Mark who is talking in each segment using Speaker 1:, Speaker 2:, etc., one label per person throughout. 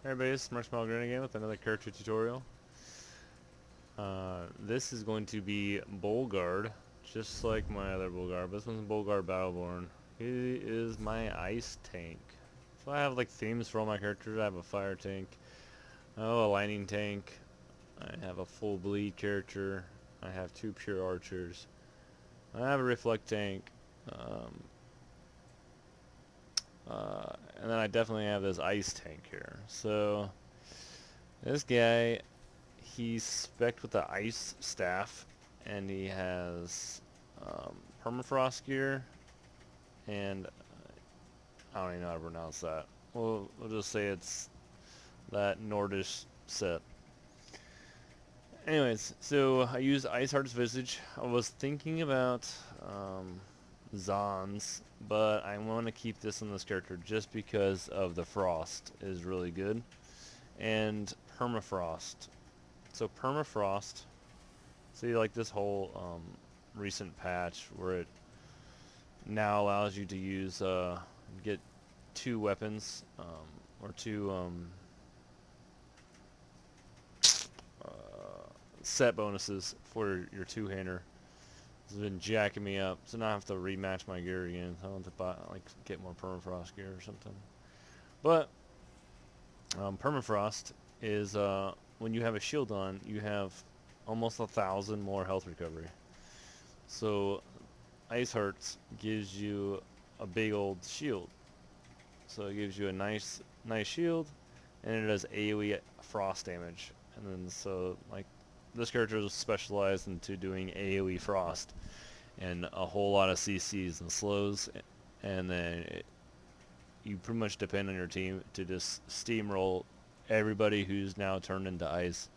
Speaker 1: Hey everybody, it's Smirksmilegrin again with another character tutorial. This is going to be Bolgard, just like my other Bolgard, but this one's Bolgard Battleborn. He is my ice tank. So I have like themes for all my characters. I have a fire tank, a lightning tank, I have a full bleed character, I have two pure archers, I have a reflect tank, um, and then I definitely have this ice tank here. So this guy, he's spec'd with the ice staff, and he has permafrost gear, and I don't even know how to pronounce that. We'll just say it's that Nordish set. Anyways, so I used Ice Heart's Visage. I was thinking about Zons, but I want to keep this in this character just because of the frost is really good. And Permafrost. So Permafrost, see, like this whole recent patch where it now allows you to use get two weapons or two set bonuses for your two-hander. It's been jacking me up, so now I have to rematch my gear again. I want to buy, like, get more permafrost gear or something. But permafrost is when you have a shield on, you have almost 1,000 more health recovery. So Ice Hearts gives you a big old shield. So it gives you a nice shield, and it does AoE frost damage. And then so like this character is specialized into doing AoE frost and a whole lot of CCs and slows, and then you pretty much depend on your team to just steamroll everybody who's now turned into ice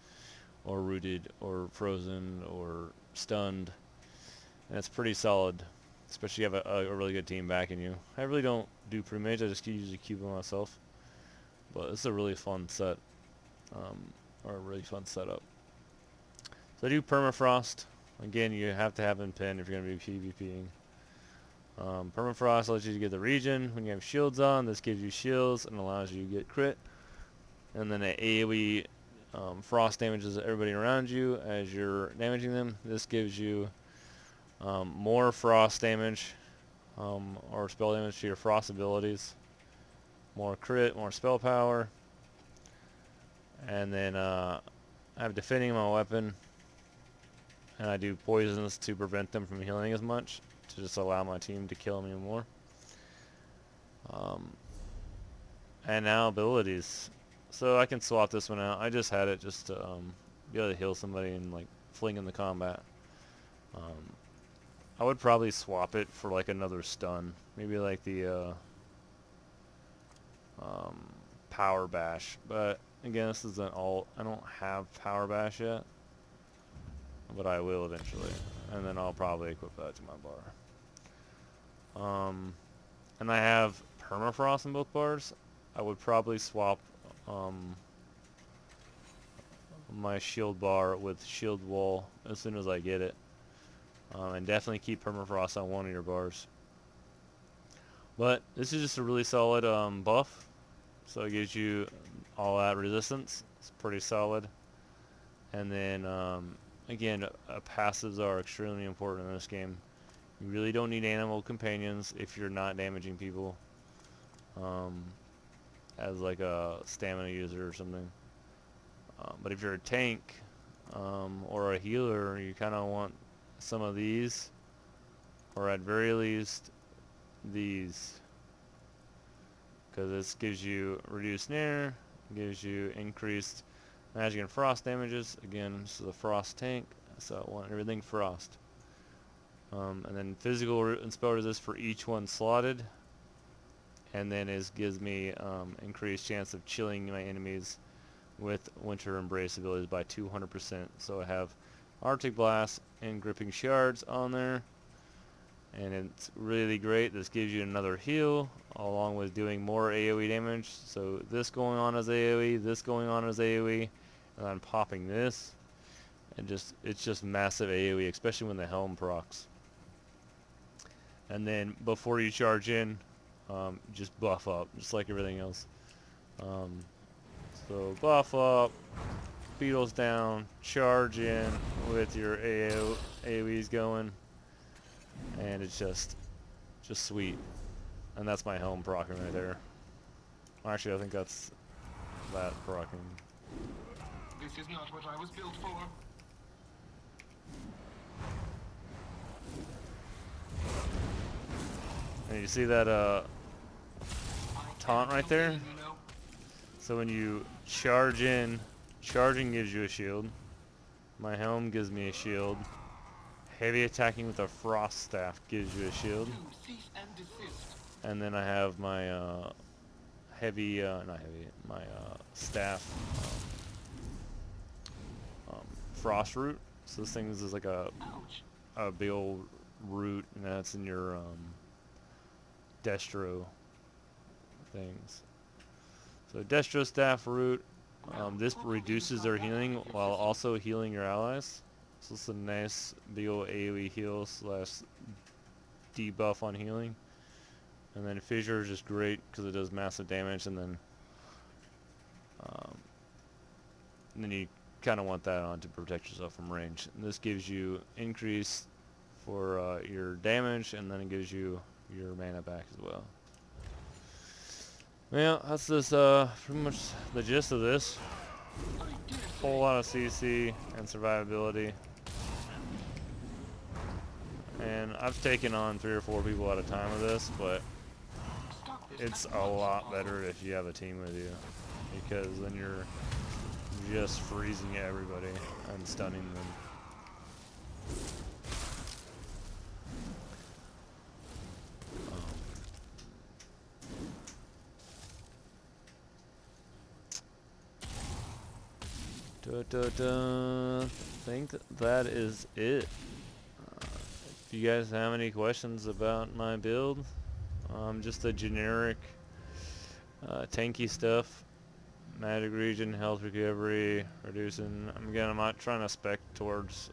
Speaker 1: or rooted or frozen or stunned. And it's pretty solid, especially if you have a really good team backing you. I really don't do pre-mage, I just usually cube them myself. But it's a really fun set, or a really fun setup. So I do Permafrost. Again, you have to have him pinned if you're going to be PvPing. Permafrost allows you to get the region. When you have shields on, this gives you shields and allows you to get crit. And then an AoE frost damages everybody around you as you're damaging them. This gives you more frost damage or spell damage to your frost abilities, more crit, more spell power, and then I have defending my weapon, and I do poisons to prevent them from healing as much, to just allow my team to kill me more. And now abilities. So I can swap this one out. I just had it just to be able to heal somebody and like fling in the combat. I would probably swap it for like another stun. Maybe like the power bash. But again, this is an alt. I don't have power bash yet, but I will eventually. And then I'll probably equip that to my bar. And I have permafrost in both bars. I would probably swap my shield bar with shield wall as soon as I get it. And definitely keep permafrost on one of your bars. But this is just a really solid buff. So it gives you all that resistance. It's pretty solid. And then again, passives are extremely important in this game. You really don't need animal companions if you're not damaging people as like a stamina user or something. But if you're a tank or a healer, you kind of want some of these, or at very least these, because this gives you reduced nair, gives you increased magic and frost damages. Again, this is a frost tank, so I want everything frost. And then physical and spell resist for each one slotted, and then it gives me increased chance of chilling my enemies with Winter Embrace abilities by 200%. So I have Arctic Blast and Gripping Shards on there, and it's really great. This gives you another heal along with doing more AoE damage. So this going on as AoE, this going on as AoE, and I'm popping this, and it's just massive AoE, especially when the helm procs. And then before you charge in, just buff up, just like everything else. So buff up, beetles down, charge in with your AoEs going, and it's just sweet. And that's my helm proccing right there. Actually, I think that's that proccing.
Speaker 2: This is not what I was built for.
Speaker 1: And you see that taunt right there? So when you charge in, charging gives you a shield. My helm gives me a shield. Heavy attacking with a frost staff gives you a shield. And then I have my my staff frost root. So this thing is like a big old root, and that's in your destro things. So destro staff root, this reduces their healing while also healing your allies. So it's a nice big old AoE heal slash debuff on healing. And then fissure is just great because it does massive damage, and then you kind of want that on to protect yourself from range. And this gives you increase for your damage, and then it gives you your mana back as well. Well, that's this pretty much the gist of this. Whole lot of CC and survivability. And I've taken on 3 or 4 people at a time with this, but it's a lot better if you have a team with you, because then you're just freezing everybody and stunning them. I think that is it. If you guys have any questions about my build, just the generic tanky stuff, magic region, health recovery, reducing. Again, I'm not trying to spec towards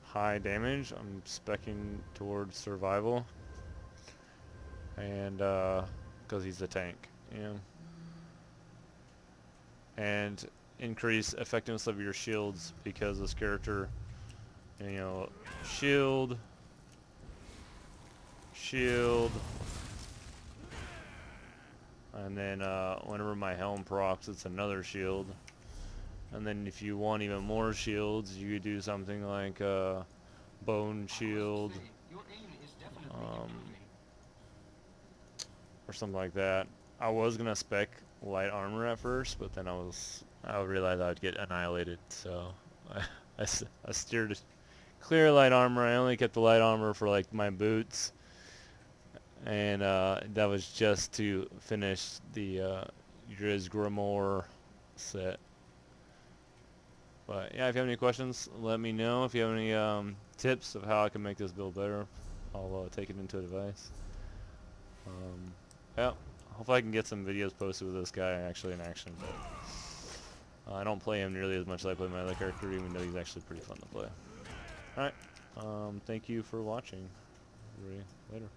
Speaker 1: high damage. I'm specking towards survival, and because he's a tank, you know, and increase effectiveness of your shields, because this character, you know, shield, and then whenever my helm procs, it's another shield. And then if you want even more shields, you could do something like bone shield, or something like that. I was gonna spec light armor at first, but then I realized I would get annihilated, so I steered clear light armor. I only kept the light armor for like my boots, and that was just to finish the Driz Grimoire set. But yeah, if you have any questions, let me know. If you have any tips of how I can make this build better, I'll take it into advice. Yeah, hopefully I can get some videos posted with this guy actually in action, but I don't play him nearly as much as I play my other character, even though he's actually pretty fun to play. Alright, thank you for watching. Later.